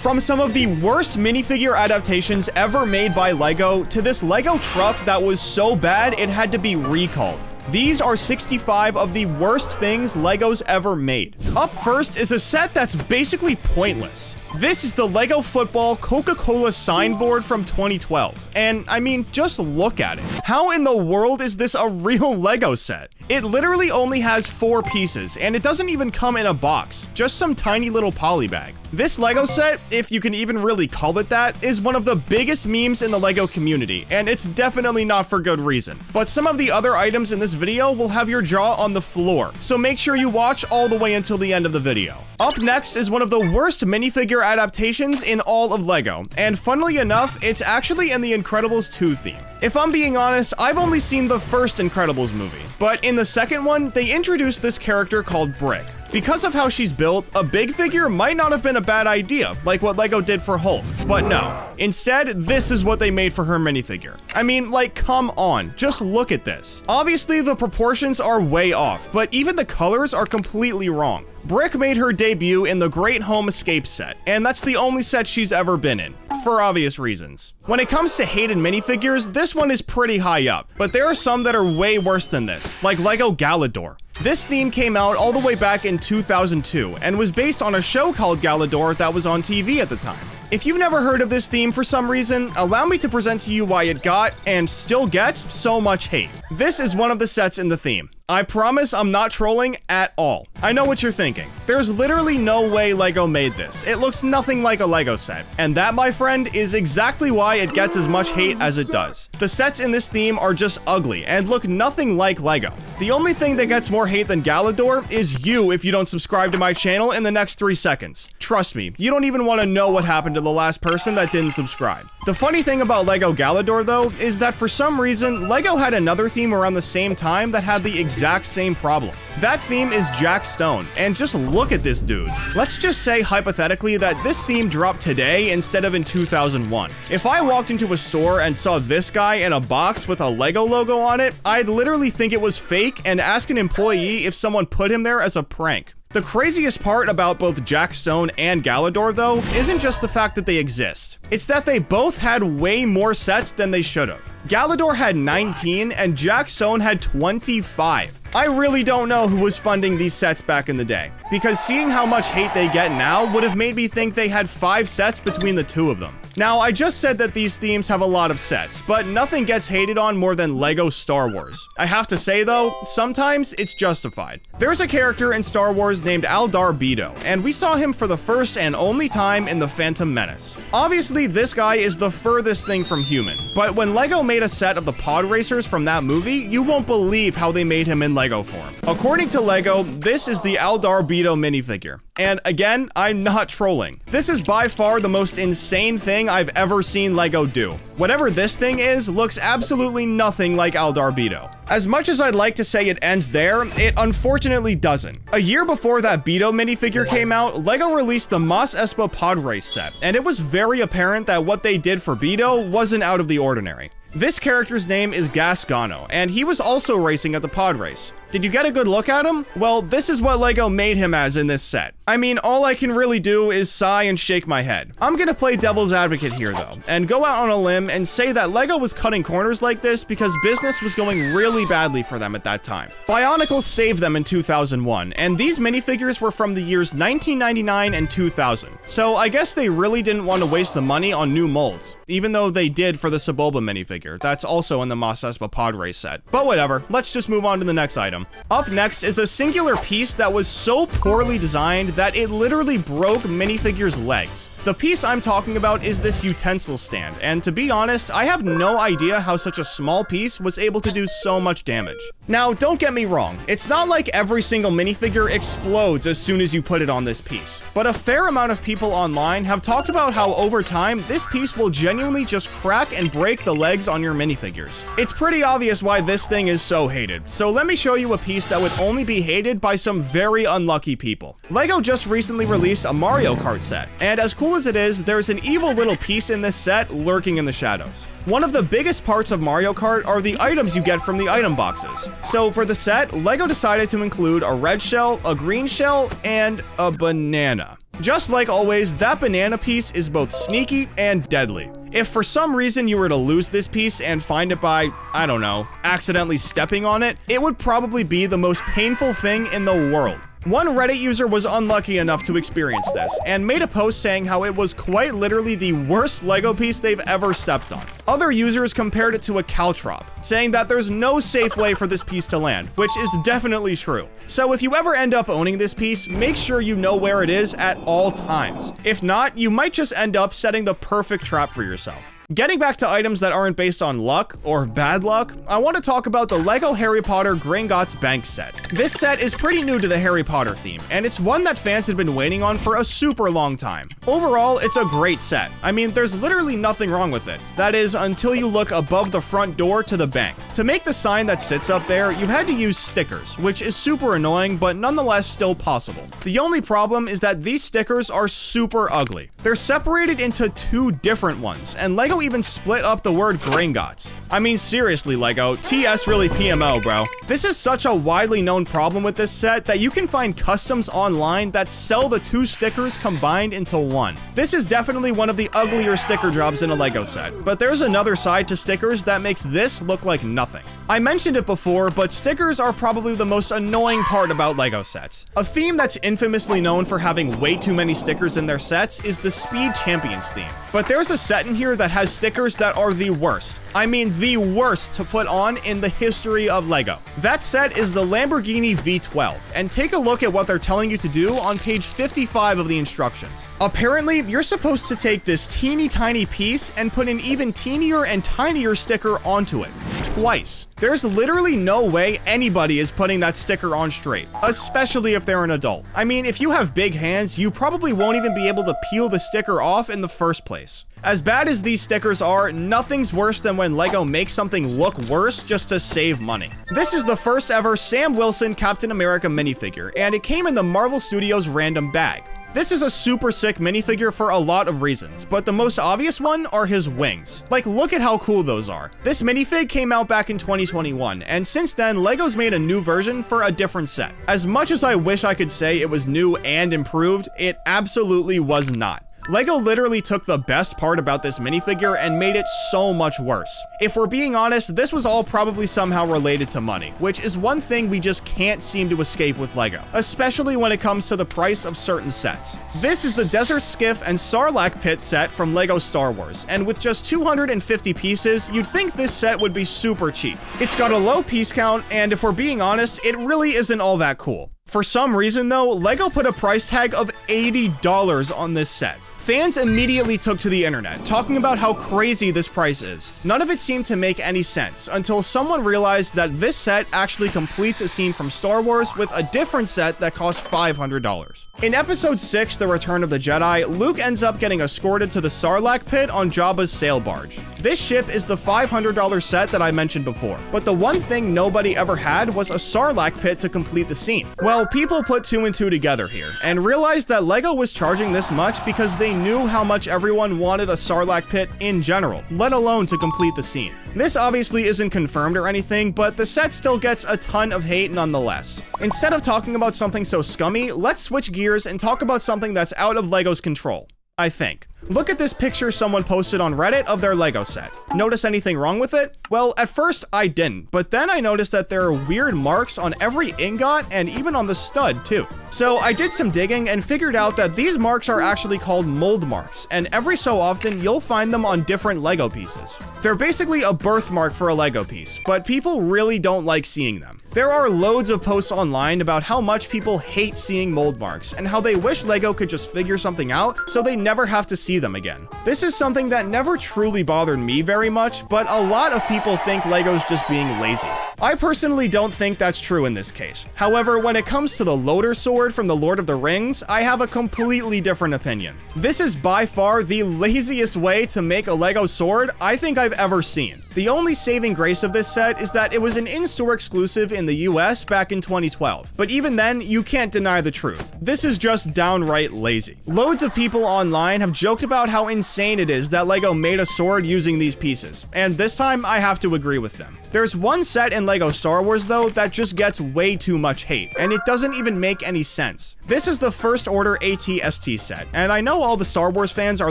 From some of the worst minifigure adaptations ever made by LEGO to this LEGO truck that was so bad it had to be recalled. These are 65 of the worst things LEGO's ever made. Up first is a set that's basically pointless. This is the LEGO Football Coca-Cola signboard from 2012. And I mean, just look at it. How in the world is this a real LEGO set? It literally only has 4 pieces, and it doesn't even come in a box, just some tiny little poly bag. This LEGO set, if you can even really call it that, is one of the biggest memes in the LEGO community, and it's definitely not for good reason. But some of the other items in this video will have your jaw on the floor, so make sure you watch all the way until the end of the video. Up next is one of the worst minifigure adaptations in all of LEGO, and funnily enough, it's actually in the Incredibles 2 theme. If I'm being honest, I've only seen the first Incredibles movie, but in the second one, they introduced this character called Brick. Because of how she's built, a big figure might not have been a bad idea, like what LEGO did for Hulk. But no, instead, this is what they made for her minifigure. I mean, like, come on, just look at this. Obviously, the proportions are way off, but even the colors are completely wrong. Brick made her debut in the Great Home Escape set, and that's the only set she's ever been in, for obvious reasons. When it comes to hated minifigures, this one is pretty high up, but there are some that are way worse than this, like LEGO Galidor. This theme came out all the way back in 2002, and was based on a show called Galidor that was on TV at the time. If you've never heard of this theme for some reason, allow me to present to you why it got, and still gets, so much hate. This is one of the sets in the theme. I promise I'm not trolling at all. I know what you're thinking. There's literally no way LEGO made this. It looks nothing like a LEGO set. And that, my friend, is exactly why it gets as much hate as it does. The sets in this theme are just ugly and look nothing like LEGO. The only thing that gets more hate than Galidor is you if you don't subscribe to my channel in the next 3 seconds. Trust me, you don't even want to know what happened to the last person that didn't subscribe. The funny thing about LEGO Galidor, though, is that for some reason, LEGO had another theme around the same time that had the exact same problem. That theme is Jack Stone, and just look at this dude. Let's just say hypothetically that this theme dropped today instead of in 2001. If I walked into a store and saw this guy in a box with a LEGO logo on it, I'd literally think it was fake and ask an employee if someone put him there as a prank. The craziest part about both Jack Stone and Galidor, though, isn't just the fact that they exist. It's that they both had way more sets than they should have. Galidor had 19 and Jack Stone had 25. I really don't know who was funding these sets back in the day, because seeing how much hate they get now would have made me think they had 5 sets between the 2 of them. Now, I just said that these themes have a lot of sets, but nothing gets hated on more than LEGO Star Wars. I have to say though, sometimes it's justified. There's a character in Star Wars named Aldarbido, and we saw him for the first and only time in The Phantom Menace. Obviously, this guy is the furthest thing from human, but when LEGO made a set of the pod racers from that movie, you won't believe how they made him in LEGO form. According to LEGO, this is the Aldarbido minifigure. And again, I'm not trolling. This is by far the most insane thing I've ever seen LEGO do. Whatever this thing is, looks absolutely nothing like Aldarbido. As much as I'd like to say it ends there, it unfortunately doesn't. A year before that Beto minifigure came out, LEGO released the Mos Espa pod race set, and it was very apparent that what they did for Beto wasn't out of the ordinary. This character's name is Gasgano, and he was also racing at the pod race. Did you get a good look at him? Well, this is what LEGO made him as in this set. I mean, all I can really do is sigh and shake my head. I'm gonna play devil's advocate here though, and go out on a limb and say that LEGO was cutting corners like this because business was going really badly for them at that time. Bionicle saved them in 2001, and these minifigures were from the years 1999 and 2000. So I guess they really didn't want to waste the money on new molds, even though they did for the Sebulba minifigure. That's also in the Mos Espa pod race set. But whatever, let's just move on to the next item. Up next is a singular piece that was so poorly designed that it literally broke minifigure's legs. The piece I'm talking about is this utensil stand, and to be honest, I have no idea how such a small piece was able to do so much damage. Now, don't get me wrong, it's not like every single minifigure explodes as soon as you put it on this piece, but a fair amount of people online have talked about how over time, this piece will genuinely just crack and break the legs on your minifigures. It's pretty obvious why this thing is so hated, so let me show you a piece that would only be hated by some very unlucky people. LEGO just recently released a Mario Kart set, and as cool as it is, there's an evil little piece in this set lurking in the shadows. One of the biggest parts of Mario Kart are the items you get from the item boxes. So for the set, LEGO decided to include a red shell, a green shell, and a banana. Just like always, that banana piece is both sneaky and deadly. If for some reason you were to lose this piece and find it by, I don't know, accidentally stepping on it, it would probably be the most painful thing in the world. One Reddit user was unlucky enough to experience this, and made a post saying how it was quite literally the worst Lego piece they've ever stepped on. Other users compared it to a caltrop, saying that there's no safe way for this piece to land, which is definitely true. So if you ever end up owning this piece, make sure you know where it is at all times. If not, you might just end up setting the perfect trap for yourself. Getting back to items that aren't based on luck or bad luck, I want to talk about the LEGO Harry Potter Gringotts Bank set. This set is pretty new to the Harry Potter theme, and it's one that fans had been waiting on for a super long time. Overall, it's a great set. I mean, there's literally nothing wrong with it. That is, until you look above the front door to the bank. To make the sign that sits up there, you had to use stickers, which is super annoying, but nonetheless still possible. The only problem is that these stickers are super ugly. They're separated into two different ones, and LEGO even split up the word Gringotts. I mean, seriously, LEGO, TS really PMO, bro. This is such a widely known problem with this set that you can find customs online that sell the two stickers combined into one. This is definitely one of the uglier sticker jobs in a LEGO set, but there's another side to stickers that makes this look like nothing. I mentioned it before, but stickers are probably the most annoying part about LEGO sets. A theme that's infamously known for having way too many stickers in their sets is the Speed Champions theme. But there's a set in here that has stickers that are the worst. I mean, the worst to put on in the history of LEGO. That set is the Lamborghini V12, and take a look at what they're telling you to do on page 55 of the instructions. Apparently, you're supposed to take this teeny tiny piece and put an even teenier and tinier sticker onto it. Twice. There's literally no way anybody is putting that sticker on straight, especially if they're an adult. I mean, if you have big hands, you probably won't even be able to peel the sticker off in the first place. As bad as these stickers are, nothing's worse than when LEGO makes something look worse just to save money. This is the first ever Sam Wilson Captain America minifigure, and it came in the Marvel Studios random bag. This is a super sick minifigure for a lot of reasons, but the most obvious one are his wings. Like, look at how cool those are. This minifig came out back in 2021, and since then, LEGO's made a new version for a different set. As much as I wish I could say it was new and improved, it absolutely was not. LEGO literally took the best part about this minifigure and made it so much worse. If we're being honest, this was all probably somehow related to money, which is one thing we just can't seem to escape with LEGO, especially when it comes to the price of certain sets. This is the Desert Skiff and Sarlacc Pit set from LEGO Star Wars, and with just 250 pieces, you'd think this set would be super cheap. It's got a low piece count, and if we're being honest, it really isn't all that cool. For some reason though, LEGO put a price tag of $80 on this set. Fans immediately took to the internet, talking about how crazy this price is. None of it seemed to make any sense, until someone realized that this set actually completes a scene from Star Wars with a different set that costs $500. In Episode 6, The Return of the Jedi, Luke ends up getting escorted to the Sarlacc Pit on Jabba's sail barge. This ship is the $500 set that I mentioned before, but the one thing nobody ever had was a Sarlacc Pit to complete the scene. Well, people put two and two together here, and realized that LEGO was charging this much because they knew how much everyone wanted a Sarlacc Pit in general, let alone to complete the scene. This obviously isn't confirmed or anything, but the set still gets a ton of hate nonetheless. Instead of talking about something so scummy, let's switch gears and talk about something that's out of LEGO's control, I think. Look at this picture someone posted on Reddit of their LEGO set. Notice anything wrong with it? Well, at first I didn't, but then I noticed that there are weird marks on every ingot and even on the stud too. So I did some digging and figured out that these marks are actually called mold marks, and every so often you'll find them on different LEGO pieces. They're basically a birthmark for a LEGO piece, but people really don't like seeing them. There are loads of posts online about how much people hate seeing mold marks and how they wish LEGO could just figure something out so they never have to see them again. This is something that never truly bothered me very much, but a lot of people think LEGO's just being lazy. I personally don't think that's true in this case. However, when it comes to the Loader Sword from the Lord of the Rings, I have a completely different opinion. This is by far the laziest way to make a LEGO sword I think I've ever seen. The only saving grace of this set is that it was an in-store exclusive in the US back in 2012. But even then, you can't deny the truth. This is just downright lazy. Loads of people online have joked about how insane it is that LEGO made a sword using these pieces, and this time I have to agree with them. There's one set in LEGO Star Wars though that just gets way too much hate, and it doesn't even make any sense. This is the First Order ATST set, and I know all the Star Wars fans are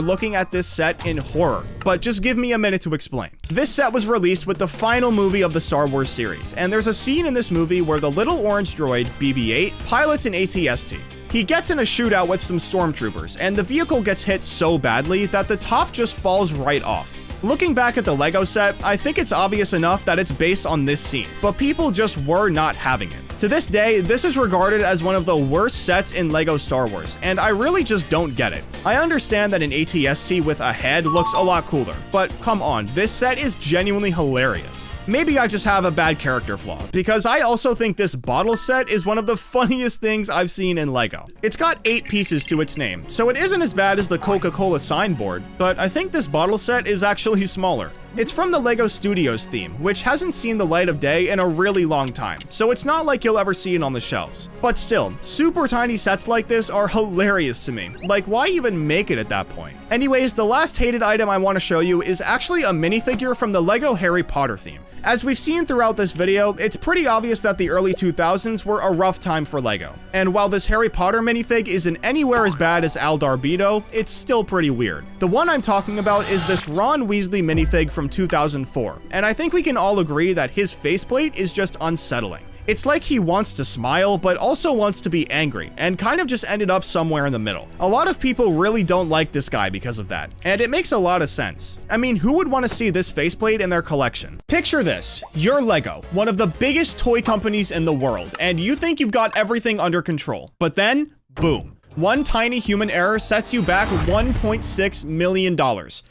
looking at this set in horror, but just give me a minute to explain. This set was released with the final movie of the Star Wars series, and there's a scene in this movie where the little orange droid, BB-8, pilots an ATST. He gets in a shootout with some stormtroopers, and the vehicle gets hit so badly that the top just falls right off. Looking back at the LEGO set, I think it's obvious enough that it's based on this scene, but people just were not having it. To this day, this is regarded as one of the worst sets in LEGO Star Wars, and I really just don't get it. I understand that an ATST with a head looks a lot cooler, but come on, this set is genuinely hilarious. Maybe I just have a bad character flaw, because I also think this bottle set is one of the funniest things I've seen in LEGO. It's got 8 pieces to its name, so it isn't as bad as the Coca-Cola signboard, but I think this bottle set is actually smaller. It's from the LEGO Studios theme, which hasn't seen the light of day in a really long time, so it's not like you'll ever see it on the shelves. But still, super tiny sets like this are hilarious to me. Like, why even make it at that point? Anyways, the last hated item I want to show you is actually a minifigure from the LEGO Harry Potter theme. As we've seen throughout this video, it's pretty obvious that the early 2000s were a rough time for LEGO. And while this Harry Potter minifig isn't anywhere as bad as Aldarbido, it's still pretty weird. The one I'm talking about is this Ron Weasley minifig from 2004, and I think we can all agree that his faceplate is just unsettling. It's like he wants to smile, but also wants to be angry, and kind of just ended up somewhere in the middle. A lot of people really don't like this guy because of that, and it makes a lot of sense. I mean, who would want to see this faceplate in their collection? Picture this, you're LEGO, one of the biggest toy companies in the world, and you think you've got everything under control, but then, boom. One tiny human error sets you back $1.6 million.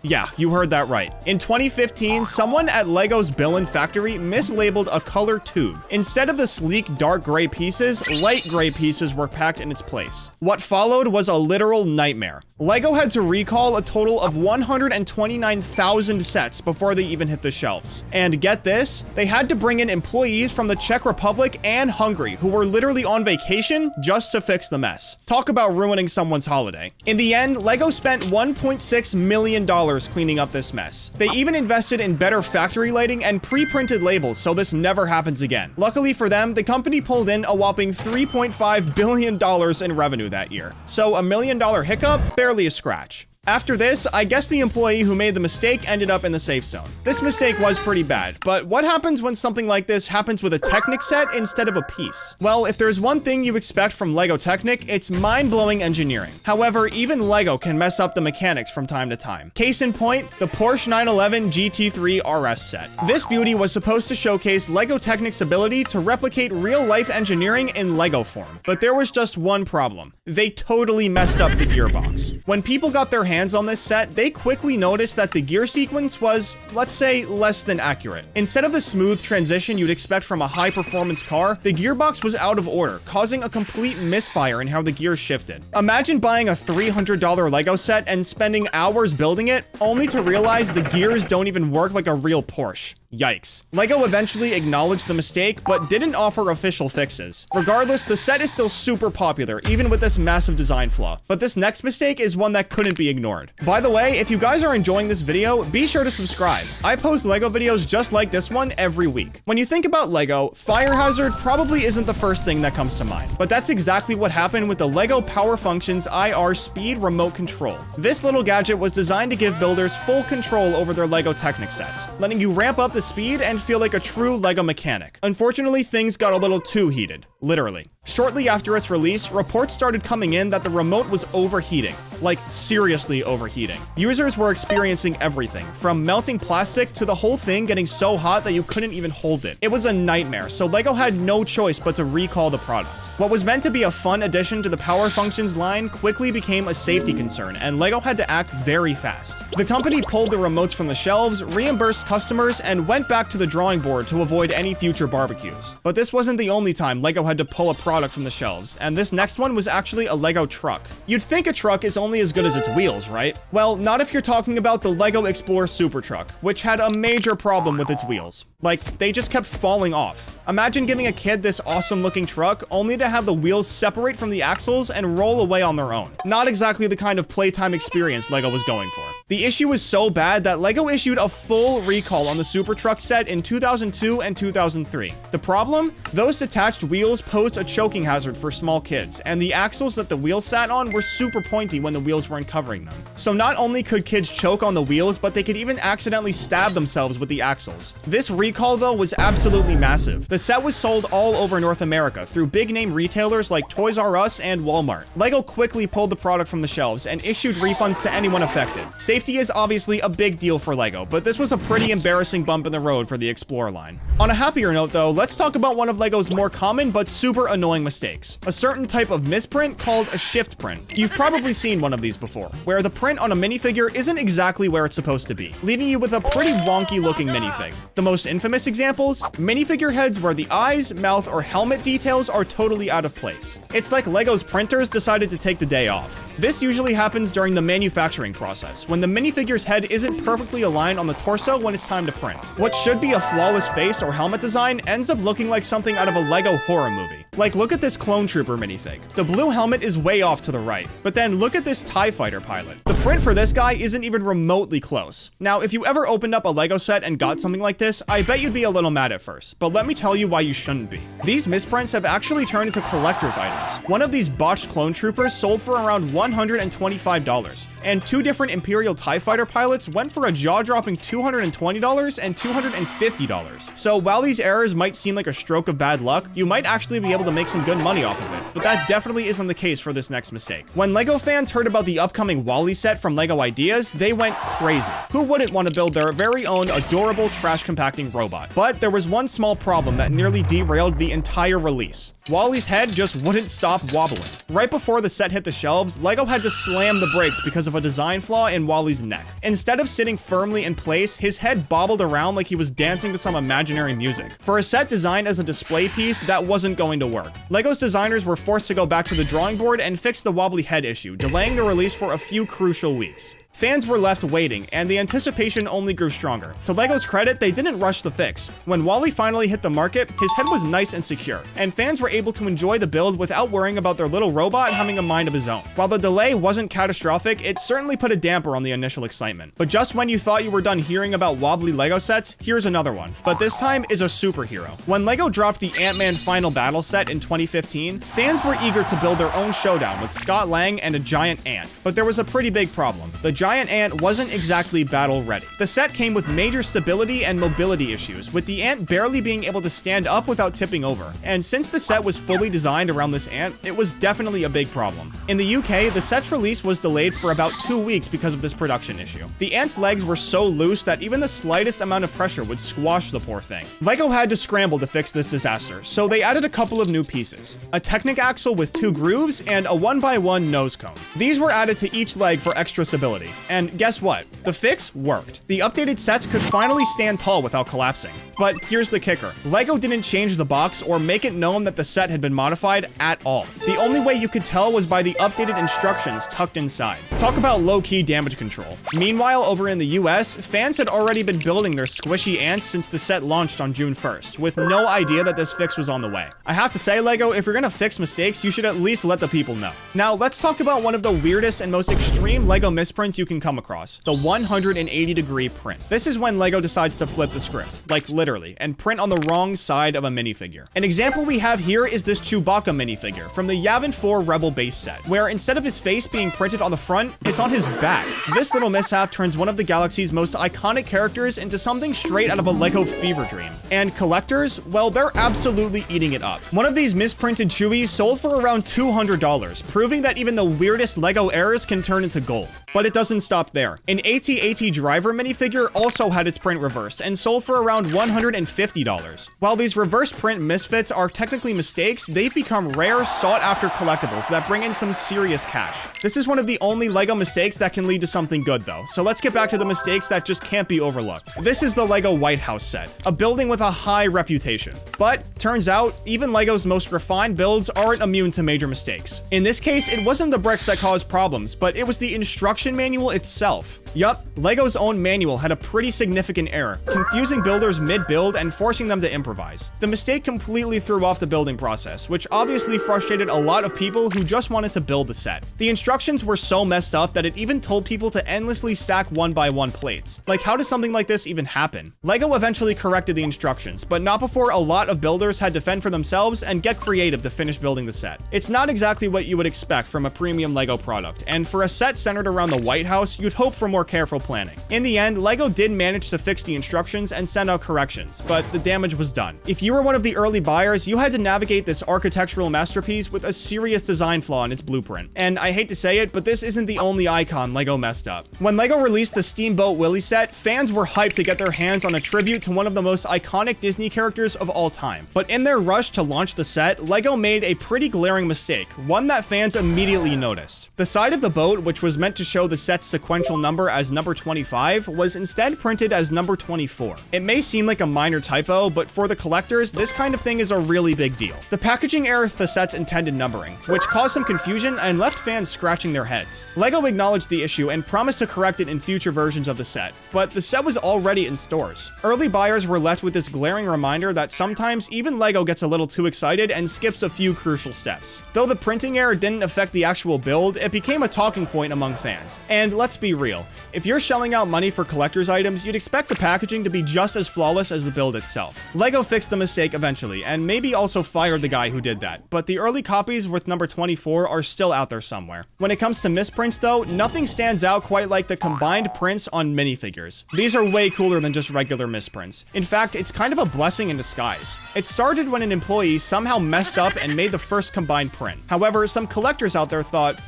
Yeah, you heard that right. In 2015, someone at LEGO's Billund factory mislabeled a color tube. Instead of the sleek dark gray pieces, light gray pieces were packed in its place. What followed was a literal nightmare. LEGO had to recall a total of 129,000 sets before they even hit the shelves. And get this, they had to bring in employees from the Czech Republic and Hungary who were literally on vacation just to fix the mess. Talk about ruining someone's holiday. In the end, LEGO spent $1.6 million cleaning up this mess. They even invested in better factory lighting and pre-printed labels so this never happens again. Luckily for them, the company pulled in a whopping $3.5 billion in revenue that year. So $1 million hiccup, barely a scratch. After this, I guess the employee who made the mistake ended up in the safe zone. This mistake was pretty bad, but what happens when something like this happens with a Technic set instead of a piece? Well, if there's one thing you expect from LEGO Technic, it's mind-blowing engineering. However, even LEGO can mess up the mechanics from time to time. Case in point, the Porsche 911 GT3 RS set. This beauty was supposed to showcase LEGO Technic's ability to replicate real-life engineering in LEGO form. But there was just one problem. They totally messed up the gearbox. When people got their hands on this set, they quickly noticed that the gear sequence was, let's say, less than accurate. Instead of the smooth transition you'd expect from a high-performance car, the gearbox was out of order, causing a complete misfire in how the gears shifted. Imagine buying a $300 LEGO set and spending hours building it, only to realize the gears don't even work like a real Porsche. Yikes. LEGO eventually acknowledged the mistake, but didn't offer official fixes. Regardless, the set is still super popular, even with this massive design flaw. But this next mistake is one that couldn't be ignored. By the way, if you guys are enjoying this video, be sure to subscribe. I post LEGO videos just like this one every week. When you think about LEGO, fire hazard probably isn't the first thing that comes to mind. But that's exactly what happened with the LEGO Power Functions IR Speed Remote Control. This little gadget was designed to give builders full control over their LEGO Technic sets, letting you ramp up the speed and feel like a true LEGO mechanic. Unfortunately, things got a little too heated, literally. Shortly after its release, reports started coming in that the remote was overheating. Like, seriously overheating. Users were experiencing everything, from melting plastic to the whole thing getting so hot that you couldn't even hold it. It was a nightmare, so LEGO had no choice but to recall the product. What was meant to be a fun addition to the Power Functions line quickly became a safety concern, and LEGO had to act very fast. The company pulled the remotes from the shelves, reimbursed customers, and went back to the drawing board to avoid any future barbecues. But this wasn't the only time LEGO had to pull a product from the shelves, and this next one was actually a LEGO truck. You'd think a truck is only as good as its wheels, right? Well, not if you're talking about the LEGO Explorer Super Truck, which had a major problem with its wheels. Like, they just kept falling off. Imagine giving a kid this awesome looking truck only to have the wheels separate from the axles and roll away on their own. Not exactly the kind of playtime experience LEGO was going for. The issue was so bad that LEGO issued a full recall on the Super Truck set in 2002 and 2003. The problem? Those detached wheels posed a choking hazard for small kids, and the axles that the wheels sat on were super pointy when the wheels weren't covering them. So not only could kids choke on the wheels, but they could even accidentally stab themselves with the axles. This recall, though, was absolutely massive. The set was sold all over North America through big-name retailers like Toys R Us and Walmart. LEGO quickly pulled the product from the shelves and issued refunds to anyone affected. Safety is obviously a big deal for LEGO, but this was a pretty embarrassing bump in the road for the Explorer line. On a happier note, though, let's talk about one of LEGO's more common but super annoying mistakes. A certain type of misprint called a shift print. You've probably seen one of these before, where the print on a minifigure isn't exactly where it's supposed to be, leaving you with a pretty wonky-looking minifig. The most infamous examples? Minifigure heads where the eyes, mouth, or helmet details are totally out of place. It's like LEGO's printers decided to take the day off. This usually happens during the manufacturing process, when the minifigure's head isn't perfectly aligned on the torso when it's time to print. What should be a flawless face or helmet design ends up looking like something out of a LEGO horror movie. Like, look at this Clone Trooper minifig. The blue helmet is way off to the right, but then look at this TIE Fighter pilot. The print for this guy isn't even remotely close. Now, if you ever opened up a LEGO set and got something like this, I bet you'd be a little mad at first, but let me tell you why you shouldn't be. These misprints have actually turned into collector's items. One of these botched Clone Troopers sold for around $125, and two different Imperial TIE Fighter pilots went for a jaw-dropping $220 and $250. So while these errors might seem like a stroke of bad luck, you might actually be able to make some good money off of it, but that definitely isn't the case for this next mistake. When LEGO fans heard about the upcoming WallE set from LEGO Ideas, they went crazy. Who wouldn't want to build their very own adorable trash compacting robot? But there was one small problem that nearly derailed the entire release. WallE's head just wouldn't stop wobbling. Right before the set hit the shelves, LEGO had to slam the brakes because of a design flaw in WallE's neck. Instead of sitting firmly in place, his head bobbled around like he was dancing to some imaginary music. For a set designed as a display piece, that wasn't going to work. LEGO's designers were forced to go back to the drawing board and fix the wobbly head issue, delaying the release for a few crucial weeks. Fans were left waiting, and the anticipation only grew stronger. To LEGO's credit, they didn't rush the fix. When WallE finally hit the market, his head was nice and secure, and fans were able to enjoy the build without worrying about their little robot having a mind of his own. While the delay wasn't catastrophic, it certainly put a damper on the initial excitement. But just when you thought you were done hearing about wobbly LEGO sets, here's another one. But this time is a superhero. When LEGO dropped the AntMan Final Battle set in 2015, fans were eager to build their own showdown with Scott Lang and a giant ant. But there was a pretty big problem. The giant ant wasn't exactly battle ready. The set came with major stability and mobility issues, with the ant barely being able to stand up without tipping over. And since the set was fully designed around this ant, it was definitely a big problem. In the UK, the set's release was delayed for about 2 weeks because of this production issue. The ant's legs were so loose that even the slightest amount of pressure would squash the poor thing. LEGO had to scramble to fix this disaster, so they added a couple of new pieces. A Technic axle with 2 grooves and a 1x1 nose cone. These were added to each leg for extra stability. And guess what? The fix worked. The updated sets could finally stand tall without collapsing. But here's the kicker. LEGO didn't change the box or make it known that the set had been modified at all. The only way you could tell was by the updated instructions tucked inside. Talk about low-key damage control. Meanwhile, over in the US, fans had already been building their squishy ants since the set launched on June 1st, with no idea that this fix was on the way. I have to say, LEGO, if you're gonna fix mistakes, you should at least let the people know. Now, let's talk about one of the weirdest and most extreme LEGO misprints you can come across. The 180-degree print. This is when LEGO decides to flip the script, like literally, and print on the wrong side of a minifigure. An example we have here is this Chewbacca minifigure from the Yavin 4 Rebel base set, where instead of his face being printed on the front, it's on his back. This little mishap turns one of the galaxy's most iconic characters into something straight out of a LEGO fever dream. And collectors, well, they're absolutely eating it up. One of these misprinted Chewies sold for around $200, proving that even the weirdest LEGO errors can turn into gold. But it doesn't stop there. An AT-AT driver minifigure also had its print reversed and sold for around $150. While these reverse print misfits are technically mistakes, they've become rare, sought-after collectibles that bring in some serious cash. This is one of the only LEGO mistakes that can lead to something good, though. So let's get back to the mistakes that just can't be overlooked. This is the LEGO White House set, a building with a high reputation. But turns out, even LEGO's most refined builds aren't immune to major mistakes. In this case, it wasn't the bricks that caused problems, but it was the instruction manual itself. Yup, LEGO's own manual had a pretty significant error, confusing builders mid complicated build and forcing them to improvise. The mistake completely threw off the building process, which obviously frustrated a lot of people who just wanted to build the set. The instructions were so messed up that it even told people to endlessly stack 1x1 plates. Like, how does something like this even happen? LEGO eventually corrected the instructions, but not before a lot of builders had to fend for themselves and get creative to finish building the set. It's not exactly what you would expect from a premium LEGO product, and for a set centered around the White House, you'd hope for more careful planning. In the end, LEGO did manage to fix the instructions and send out corrections, but the damage was done. If you were one of the early buyers, you had to navigate this architectural masterpiece with a serious design flaw in its blueprint. And I hate to say it, but this isn't the only icon LEGO messed up. When LEGO released the Steamboat Willie set, fans were hyped to get their hands on a tribute to one of the most iconic Disney characters of all time. But in their rush to launch the set, LEGO made a pretty glaring mistake, one that fans immediately noticed. The side of the boat, which was meant to show the set's sequential number as number 25, was instead printed as number 24. It may seem like a minor typo, but for the collectors, this kind of thing is a really big deal. The packaging erred the set's intended numbering, which caused some confusion and left fans scratching their heads. LEGO acknowledged the issue and promised to correct it in future versions of the set, but the set was already in stores. Early buyers were left with this glaring reminder that sometimes even LEGO gets a little too excited and skips a few crucial steps. Though the printing error didn't affect the actual build, it became a talking point among fans. And let's be real, if you're shelling out money for collector's items, you'd expect the packaging to be just as flawless as the build itself. LEGO fixed the mistake eventually, and maybe also fired the guy who did that, but the early copies with number 24 are still out there somewhere. When it comes to misprints though, nothing stands out quite like the combined prints on minifigures. These are way cooler than just regular misprints. In fact, it's kind of a blessing in disguise. It started when an employee somehow messed up and made the first combined print. However, some collectors out there thought,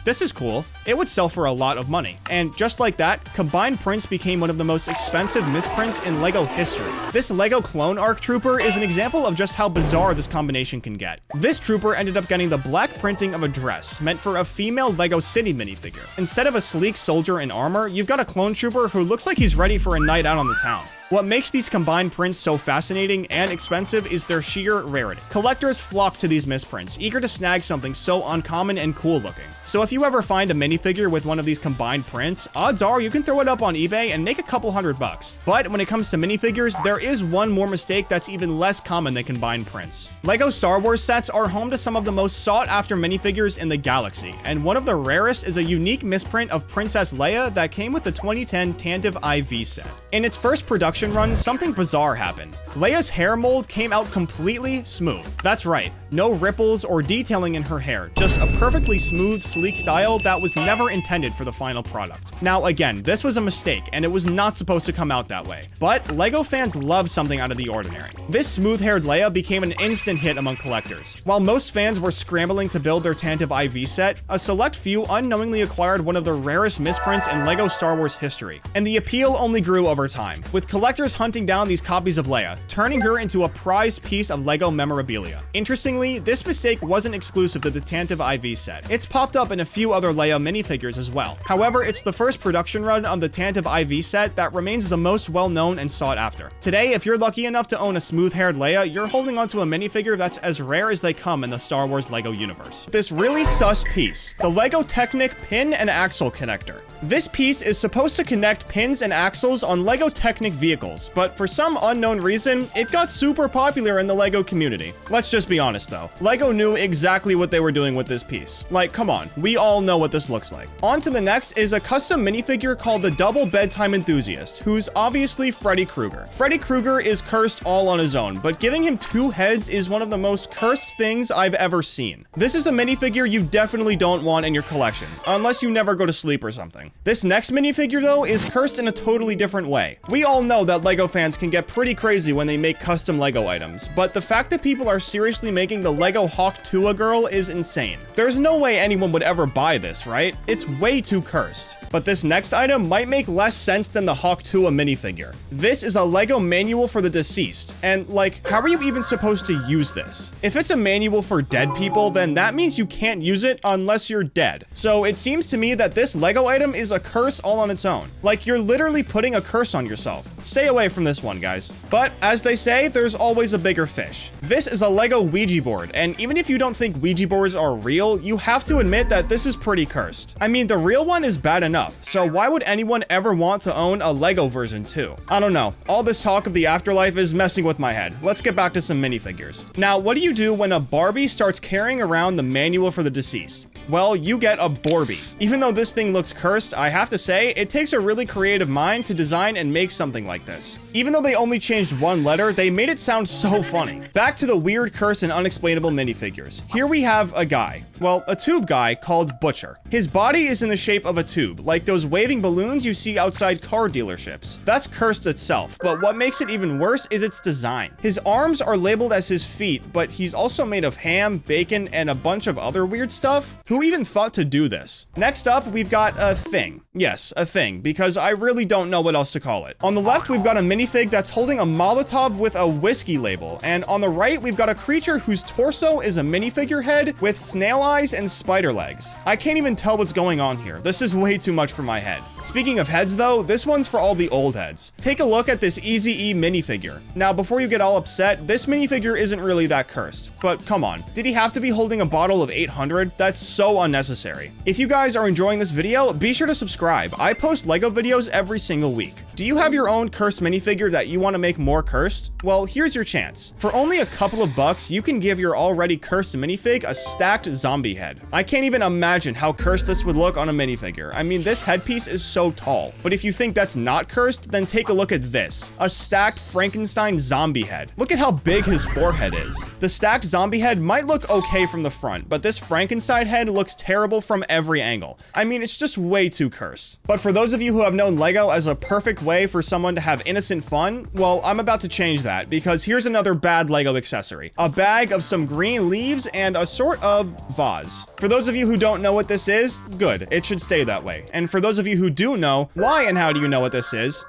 this is cool. It would sell for a lot of money. And just like that, combined prints became one of the most expensive misprints in LEGO history. This LEGO Clone Arc Trooper is an example of just how bizarre this combination can get. This trooper ended up getting the black printing of a dress, meant for a female LEGO City minifigure. Instead of a sleek soldier in armor, you've got a clone trooper who looks like he's ready for a night out on the town. What makes these combined prints so fascinating and expensive is their sheer rarity. Collectors flock to these misprints, eager to snag something so uncommon and cool looking. So if you ever find a minifigure with one of these combined prints, odds are you can throw it up on eBay and make a couple $100. But when it comes to minifigures, there is one more mistake that's even less common than combined prints. LEGO Star Wars sets are home to some of the most sought after minifigures in the galaxy, and one of the rarest is a unique misprint of Princess Leia that came with the 2010 Tantive IV set. In its first production run, something bizarre happened. Leia's hair mold came out completely smooth. That's right, no ripples or detailing in her hair, just a perfectly smooth, sleek style that was never intended for the final product. Now again, this was a mistake, and it was not supposed to come out that way. But LEGO fans love something out of the ordinary. This smooth-haired Leia became an instant hit among collectors. While most fans were scrambling to build their Tantive IV set, a select few unknowingly acquired one of the rarest misprints in LEGO Star Wars history. And the appeal only grew over time, with collectors hunting down these copies of Leia, turning her into a prized piece of LEGO memorabilia. Interestingly, this mistake wasn't exclusive to the Tantive IV set. It's popped up in a few other Leia minifigures as well. However, it's the first production run on the Tantive IV set that remains the most well-known and sought after. Today, if you're lucky enough to own a smooth-haired Leia, you're holding onto a minifigure that's as rare as they come in the Star Wars LEGO universe. This really sus piece, the LEGO Technic pin and axle connector. This piece is supposed to connect pins and axles on LEGO Technic vehicles, but for some unknown reason, it got super popular in the LEGO community. Let's just be honest though, LEGO knew exactly what they were doing with this piece. Like, come on, we all know what this looks like. On to the next is a custom minifigure called the Double Bedtime Enthusiast, who's obviously Freddy Krueger. Freddy Krueger is cursed all on his own, but giving him two heads is one of the most cursed things I've ever seen. This is a minifigure you definitely don't want in your collection, unless you never go to sleep or something. This next minifigure though is cursed in a totally different way. We all know that LEGO fans can get pretty crazy when they make custom LEGO items, but the fact that people are seriously making the LEGO Hawk Tuah girl is insane. There's no way anyone would ever buy this, right? It's way too cursed. But this next item might make less sense than the Hawk Tuah minifigure. This is a LEGO manual for the deceased, and like, how are you even supposed to use this? If it's a manual for dead people, then that means you can't use it unless you're dead. So it seems to me that this LEGO item is a curse all on its own. Like, you're literally putting a curse on yourself. Stay away from this one, guys. But as they say, there's always a bigger fish. This is a LEGO Ouija board, and even if you don't think Ouija boards are real, you have to admit that this is pretty cursed. I mean, the real one is bad enough, stuff, so why would anyone ever want to own a Lego version too? I don't know. All this talk of the afterlife is messing with my head. Let's get back to some minifigures. Now, what do you do when a Barbie starts carrying around the manual for the deceased? Well, you get a Borby. Even though this thing looks cursed, I have to say, it takes a really creative mind to design and make something like this. Even though they only changed one letter, they made it sound so funny. Back to the weird, cursed, and unexplainable minifigures. Here we have a guy. Well, a tube guy called Butcher. His body is in the shape of a tube, like those waving balloons you see outside car dealerships. That's cursed itself, but what makes it even worse is its design. His arms are labeled as his feet, but he's also made of ham, bacon, and a bunch of other weird stuff. Who even thought to do this? Next up, we've got a thing. Yes, a thing, because I really don't know what else to call it. On the left, we've got a minifig that's holding a Molotov with a whiskey label, and on the right, we've got a creature whose torso is a minifigure head with snail eyes and spider legs. I can't even tell what's going on here. This is way too much for my head. Speaking of heads though, this one's for all the old heads. Take a look at this Eazy-E minifigure. Now, before you get all upset, this minifigure isn't really that cursed, but come on. Did he have to be holding a bottle of 800? That's so unnecessary. If you guys are enjoying this video, be sure to subscribe. I post Lego videos every single week. Do you have your own cursed minifigure that you want to make more cursed? Well, here's your chance. For only a couple of bucks, you can give your already cursed minifig a stacked zombie head. I can't even imagine how cursed this would look on a minifigure. I mean, this headpiece is so tall. But if you think that's not cursed, then take a look at this. A stacked Frankenstein zombie head. Look at how big his forehead is. The stacked zombie head might look okay from the front, but this Frankenstein head looks terrible from every angle. I mean, it's just way too cursed. But for those of you who have known Lego as a perfect way for someone to have innocent fun, well, I'm about to change that, because here's another bad Lego accessory. A bag of some green leaves and a sort of vase. For those of you who don't know what this is, good, it should stay that way. And for those of you who do know, why and how do you know what this is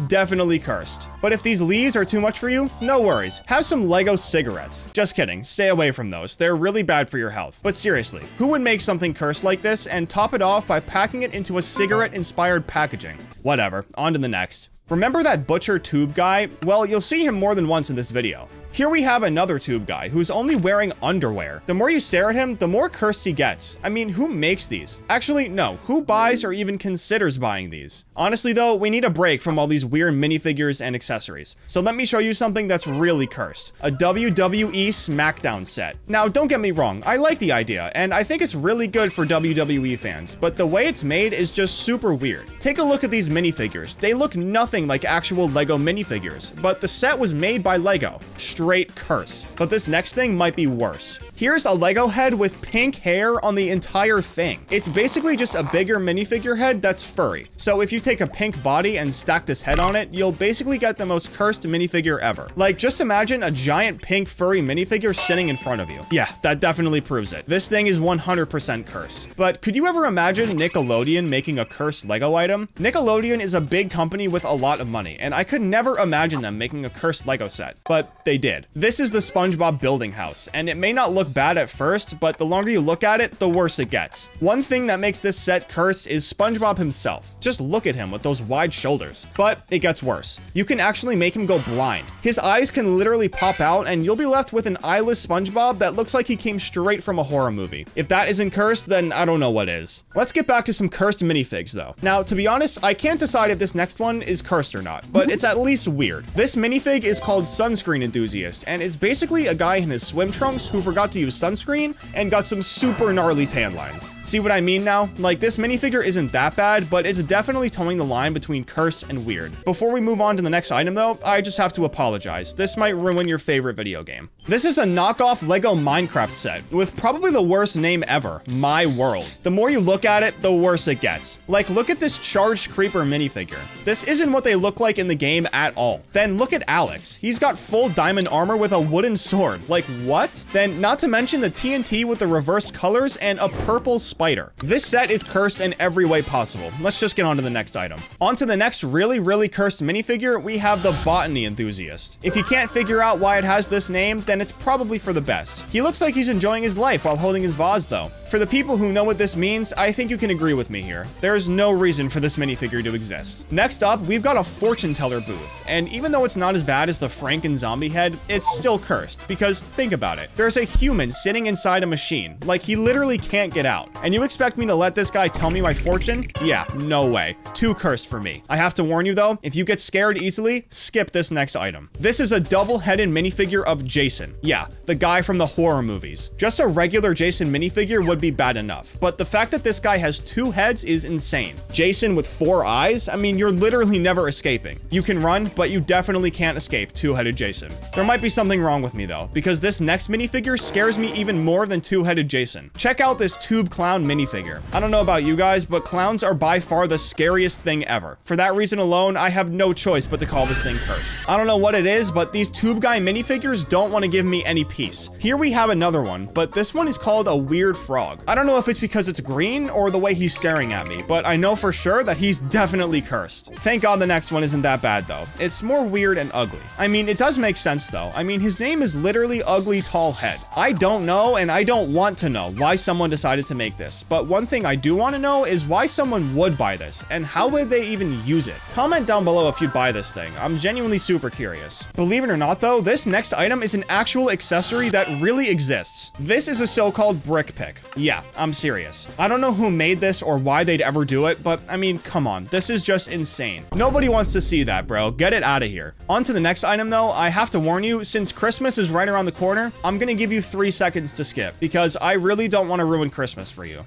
definitely cursed. But if these leaves are too much for you, no worries. Have some Lego cigarettes. Just kidding, stay away from those. They're really bad for your health. But seriously, who would make something cursed like this and top it off by packing it into a cigarette-inspired packaging? Whatever, on to the next. Remember that Butcher tube guy? Well, you'll see him more than once in this video. Here we have another tube guy who's only wearing underwear. The more you stare at him, the more cursed he gets. I mean, who makes these? Actually, no. Who buys or even considers buying these? Honestly though, we need a break from all these weird minifigures and accessories. So let me show you something that's really cursed. A WWE SmackDown set. Now, don't get me wrong. I like the idea, and I think it's really good for WWE fans, but the way it's made is just super weird. Take a look at these minifigures. They look nothing like actual Lego minifigures, but the set was made by Lego. Straight cursed. But this next thing might be worse. Here's a Lego head with pink hair on the entire thing. It's basically just a bigger minifigure head that's furry. So if you take a pink body and stack this head on it, you'll basically get the most cursed minifigure ever. Like, just imagine a giant pink furry minifigure sitting in front of you. Yeah, that definitely proves it. This thing is 100% cursed. But could you ever imagine Nickelodeon making a cursed Lego item? Nickelodeon is a big company with a lot of money, and I could never imagine them making a cursed Lego set. But they did. This is the SpongeBob building house, and it may not look bad at first, but the longer you look at it, the worse it gets. One thing that makes this set cursed is SpongeBob himself. Just look at him with those wide shoulders. But it gets worse. You can actually make him go blind. His eyes can literally pop out, and you'll be left with an eyeless SpongeBob that looks like he came straight from a horror movie. If that isn't cursed, then I don't know what is. Let's get back to some cursed minifigs though. Now, to be honest, I can't decide if this next one is cursed or not, but it's at least weird. This minifig is called Sunscreen Enthusiast, and it's basically a guy in his swim trunks who forgot to use sunscreen and got some super gnarly tan lines. See what I mean now? Like, this minifigure isn't that bad, but it's definitely towing the line between cursed and weird. Before we move on to the next item though, I just have to apologize. This might ruin your favorite video game. This is a knockoff Lego Minecraft set with probably the worst name ever, My World. The more you look at it, the worse it gets. Like, look at this charged creeper minifigure. This isn't what they look like in the game at all. Then look at Alex. He's got full diamond armor with a wooden sword. Like, what? Then, not to mention the TNT with the reversed colors and a purple spider. This set is cursed in every way possible. Let's just get on to the next item. On to the next really cursed minifigure, we have the Botany Enthusiast. If you can't figure out why it has this name, then it's probably for the best. He looks like he's enjoying his life while holding his vase though. For the people who know what this means, I think you can agree with me here. There's no reason for this minifigure to exist. Next up, we've got a fortune teller booth. And even though it's not as bad as the Franken zombie head, it's still cursed. Because think about it. There's a human human sitting inside a machine. Like, he literally can't get out. And you expect me to let this guy tell me my fortune? Yeah, no way. Too cursed for me. I have to warn you though, if you get scared easily, skip this next item. This is a double-headed minifigure of Jason. Yeah, the guy from the horror movies. Just a regular Jason minifigure would be bad enough, but the fact that this guy has 2 heads is insane. Jason with 4 eyes? I mean, you're literally never escaping. You can run, but you definitely can't escape Two-Headed Jason. There might be something wrong with me though, because this next minifigure scares me even more than Two-Headed Jason. Check out this tube clown minifigure. I don't know about you guys, but clowns are by far the scariest thing ever. For that reason alone, I have no choice but to call this thing cursed. I don't know what it is, but these tube guy minifigures don't want to give me any peace. Here we have another one, but this one is called a weird frog. I don't know if it's because it's green or the way he's staring at me, but I know for sure that he's definitely cursed. Thank God the next one isn't that bad though. It's more weird and ugly. I mean, it does make sense though. I mean, his name is literally Ugly Tall Head. I don't know, and I don't want to know why someone decided to make this, but one thing I do want to know is why someone would buy this, and how would they even use it? Comment down below if you'd buy this thing. I'm genuinely super curious. Believe it or not though, this next item is an actual accessory that really exists. This is a so-called brick pick. Yeah, I'm serious. I don't know who made this or why they'd ever do it, but I mean, come on, this is just insane. Nobody wants to see that, bro. Get it out of here. On to the next item though, I have to warn you, since Christmas is right around the corner, I'm gonna give you 3 seconds to skip, because I really don't want to ruin Christmas for you.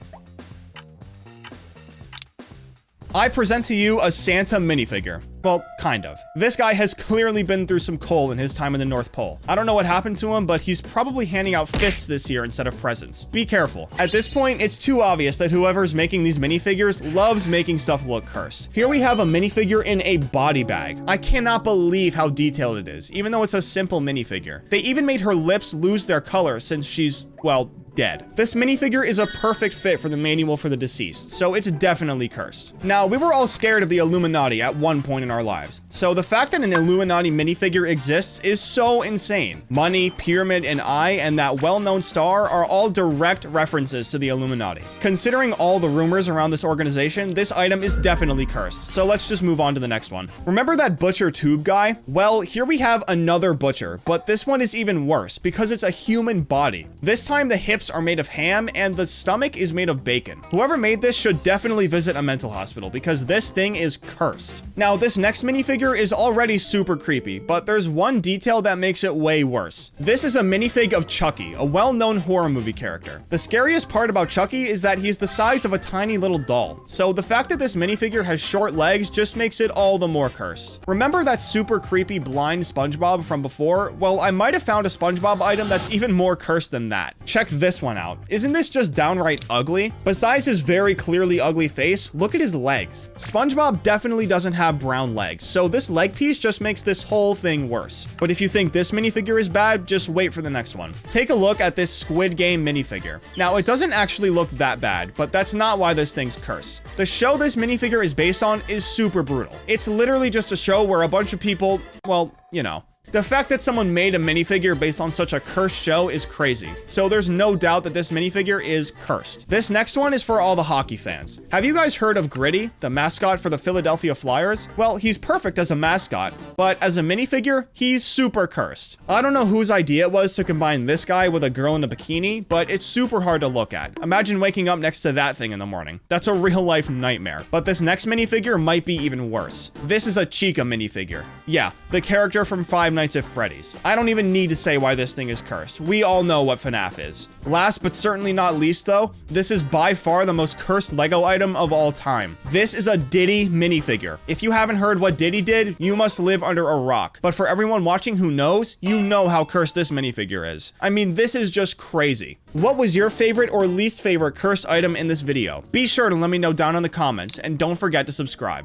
I present to you a Santa minifigure. Well, kind of. This guy has clearly been through some coal in his time in the North Pole. I don't know what happened to him, but he's probably handing out fists this year instead of presents. Be careful. At this point, it's too obvious that whoever's making these minifigures loves making stuff look cursed. Here we have a minifigure in a body bag. I cannot believe how detailed it is, even though it's a simple minifigure. They even made her lips lose their color since she's, well, dead. This minifigure is a perfect fit for the manual for the deceased, so it's definitely cursed. Now, we were all scared of the Illuminati at one point in our lives, so the fact that an Illuminati minifigure exists is so insane. Money, pyramid, and eye, and that well-known star are all direct references to the Illuminati. Considering all the rumors around this organization, this item is definitely cursed, so let's just move on to the next one. Remember that butcher tube guy? Well, here we have another butcher, but this one is even worse because it's a human body. This time the hips are made of ham and the stomach is made of bacon. Whoever made this should definitely visit a mental hospital because this thing is cursed. Now, this next minifigure is already super creepy, but there's one detail that makes it way worse. This is a minifig of Chucky, a well-known horror movie character. The scariest part about Chucky is that he's the size of a tiny little doll, so the fact that this minifigure has short legs just makes it all the more cursed. Remember that super creepy blind SpongeBob from before? Well, I might have found a SpongeBob item that's even more cursed than that. Check this one out. Isn't this just downright ugly? Besides his very clearly ugly face, look at his legs. SpongeBob definitely doesn't have brown legs, so this leg piece just makes this whole thing worse. But if you think this minifigure is bad, just wait for the next one. Take a look at this Squid Game minifigure. Now, it doesn't actually look that bad, but that's not why this thing's cursed. The show this minifigure is based on is super brutal. It's literally just a show where a bunch of people, well, you know. The fact that someone made a minifigure based on such a cursed show is crazy, so there's no doubt that this minifigure is cursed. This next one is for all the hockey fans. Have you guys heard of Gritty, the mascot for the Philadelphia Flyers? Well, he's perfect as a mascot, but as a minifigure, he's super cursed. I don't know whose idea it was to combine this guy with a girl in a bikini, but it's super hard to look at. Imagine waking up next to that thing in the morning. That's a real-life nightmare. But this next minifigure might be even worse. This is a Chica minifigure. Yeah, the character from Five Nights at Freddy's. I don't even need to say why this thing is cursed. We all know what FNAF is. Last but certainly not least though, this is by far the most cursed Lego item of all time. This is a Diddy minifigure. If you haven't heard what Diddy did, you must live under a rock. But for everyone watching who knows, you know how cursed this minifigure is. I mean, this is just crazy. What was your favorite or least favorite cursed item in this video? Be sure to let me know down in the comments, and don't forget to subscribe.